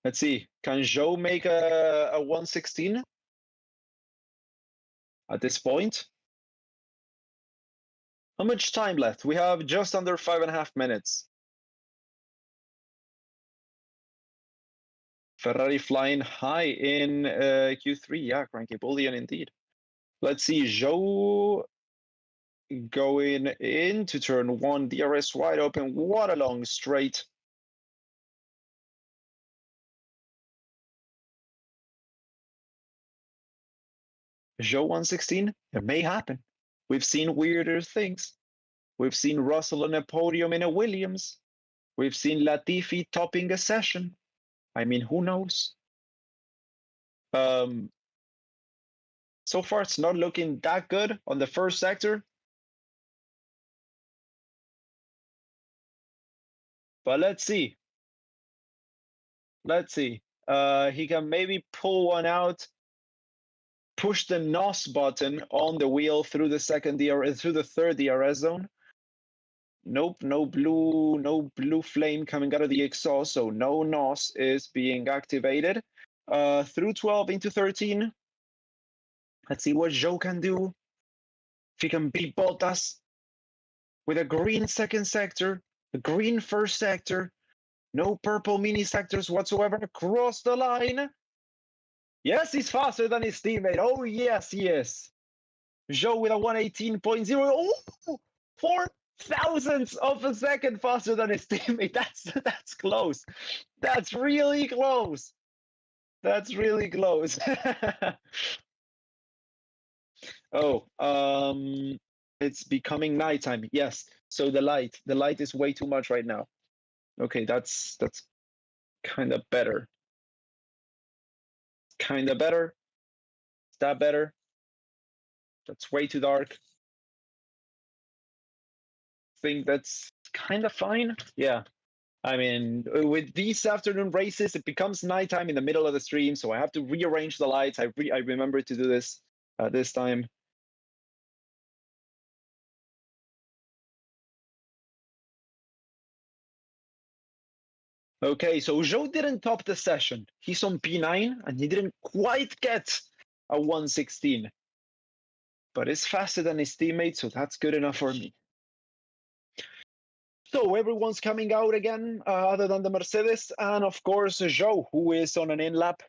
Speaker 1: Let's see, can Zhou make a 1:16 at this point? How much time left? We have just under 5.5 minutes. Ferrari flying high in Q3. Yeah, cranky bullion indeed. Let's see, Zhou going into turn 1. DRS wide open. Watchalong straight. Zhou 1:16. It may happen. We've seen weirder things. We've seen Russell on a podium in a Williams. We've seen Latifi topping a session. I mean, who knows? So far, it's not looking that good on the first sector. But let's see. Let's see. He can maybe pull one out, push the NOS button on the wheel through the through the third DRS zone. Nope, no blue flame coming out of the exhaust, so no NOS is being activated. Through 12 into 13. Let's see what Zhou can do. If he can beat Bottas with a green second sector, a green first sector, no purple mini sectors whatsoever across the line. Yes, he's faster than his teammate. Oh, yes, he is. Zhou with a 1:18.0. Oh, 4,000ths of a second faster than his teammate. That's close. That's really close. That's really close. Oh, it's becoming nighttime. Yes. So the light is way too much right now. Okay, that's kind of better. Kind of better. Is that better? That's way too dark. Think that's kind of fine. Yeah. I mean, with these afternoon races, it becomes nighttime in the middle of the stream, so I have to rearrange the lights. I remember to do this this time. Okay, so Zhou didn't top the session. He's on P9, and he didn't quite get a 1:16. But it's faster than his teammate, so that's good enough for me. So everyone's coming out again, other than the Mercedes, and of course Zhou, who is on an in-lap.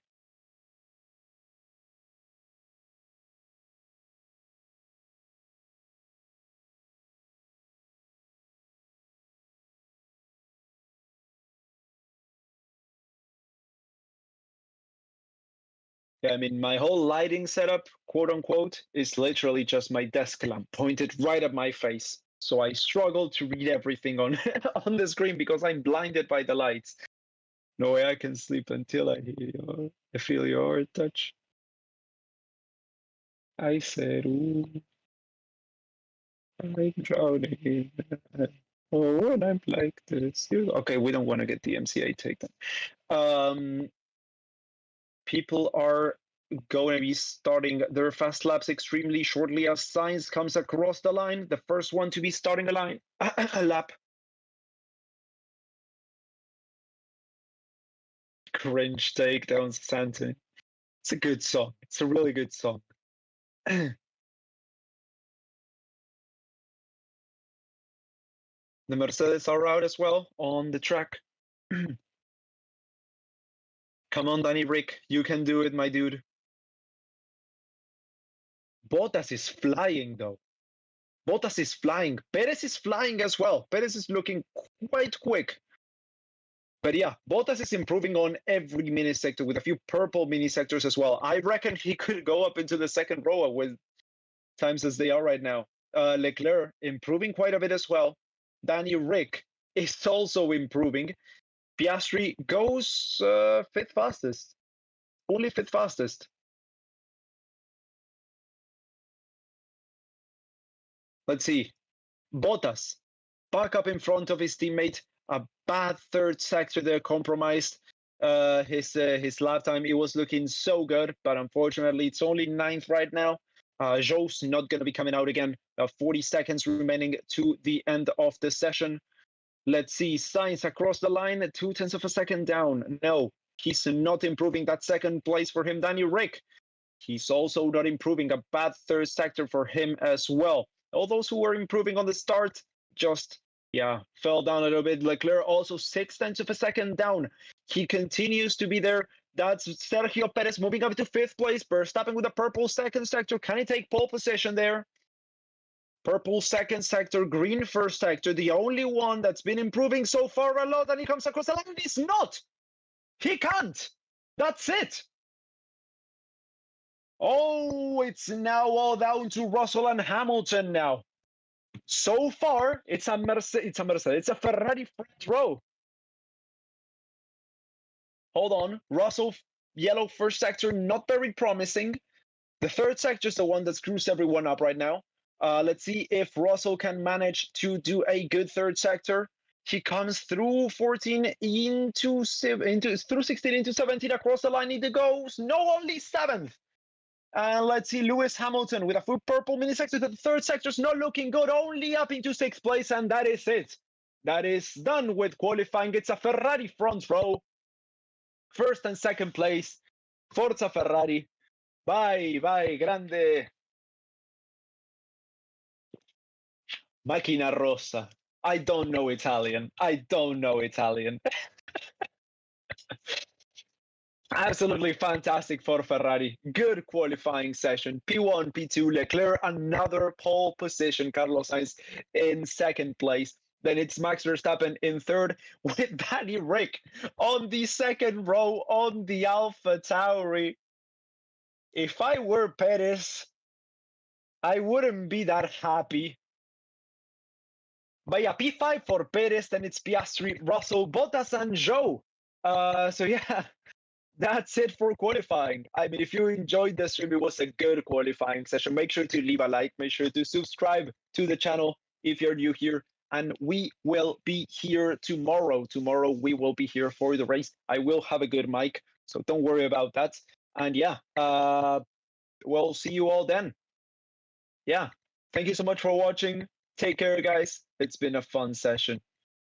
Speaker 1: Yeah, I mean, my whole lighting setup, quote unquote, is literally just my desk lamp pointed right at my face. so I struggle to read everything on on the screen because I'm blinded by the lights. No way I can sleep until I feel your touch. I said, ooh, I'm drowning. Oh, when I'm like this. Okay, we don't want to get the MCA taken. People are going to be starting their fast laps extremely shortly as Sainz comes across the line. The first one to be starting a line, a lap. Cringe takedowns, Santi. It's a good song. It's a really good song. The Mercedes are out as well on the track. Come on, Danny Rick. You can do it, my dude. Bottas is flying, though. Bottas is flying. Perez is flying as well. Perez is looking quite quick. But yeah, Bottas is improving on every mini sector with a few purple mini sectors as well. I reckon he could go up into the second row with times as they are right now. Leclerc improving quite a bit as well. Danny Rick is also improving. Piastri goes fifth fastest. Only fifth fastest. Let's see. Bottas back up in front of his teammate. A bad third sector there compromised his lap time. It was looking so good, but unfortunately it's only ninth right now. Zhou's not going to be coming out again. 40 seconds remaining to the end of the session. Let's see, Sainz across the line, 0.2 of a second down. No, he's not improving. That second place for him. Danny Rick, he's also not improving. A bad third sector for him as well. All those who were improving on the start just, fell down a little bit. Leclerc also 0.6 of a second down. He continues to be there. That's Sergio Perez moving up to fifth place. Verstappen with a purple second sector. Can he take pole position there? Purple second sector, green first sector. The only one that's been improving so far a lot, and he comes across the line. He's not. He can't. That's it. Oh, it's now all down to Russell and Hamilton now. So far, it's a Ferrari front row. Hold on. Russell, yellow first sector, not very promising. The third sector is the one that screws everyone up right now. Let's see if Russell can manage to do a good third sector. He comes through 14 through 16 into 17 across the line. He goes no, only 7th. And let's see Lewis Hamilton with a full purple mini sector. The third sector's not looking good, only up into 6th place, and that is it. That is done with qualifying. It's a Ferrari front row. First and second place. Forza Ferrari. Bye, grande. Macchina Rossa. I don't know Italian. Absolutely fantastic for Ferrari. Good qualifying session. P1, P2, Leclerc, another pole position. Carlos Sainz in second place. Then it's Max Verstappen in third with Danny Rick on the second row on the Alpha Tauri. If I were Perez, I wouldn't be that happy. But yeah, P5 for Perez, then it's Piastri, Russell, Bottas, and Zhou. So yeah, that's it for qualifying. I mean, if you enjoyed the stream, it was a good qualifying session. Make sure to leave a like. Make sure to subscribe to the channel if you're new here. And we will be here tomorrow. Tomorrow, we will be here for the race. I will have a good mic, so don't worry about that. And yeah, we'll see you all then. Yeah, thank you so much for watching. Take care, guys. It's been a fun session.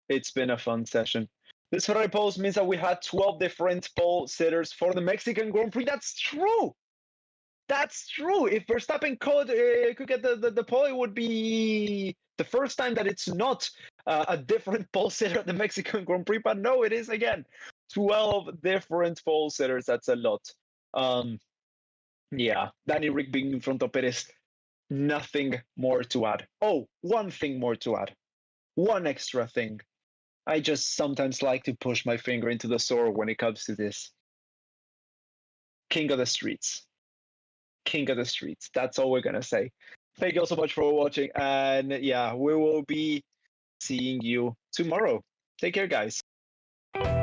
Speaker 1: This Ferrari post means that we had 12 different pole sitters for the Mexican Grand Prix. That's true. If Verstappen could get the pole, it would be the first time that it's not a different pole sitter at the Mexican Grand Prix. But no, it is again 12 different pole sitters. That's a lot. Yeah, Danny Rick being in front of Perez. Nothing more to add. Oh, one thing more to add. One extra thing. I just sometimes like to push my finger into the sword when it comes to this. King of the streets. That's all we're going to say. Thank you all so much for watching. And yeah, we will be seeing you tomorrow. Take care, guys.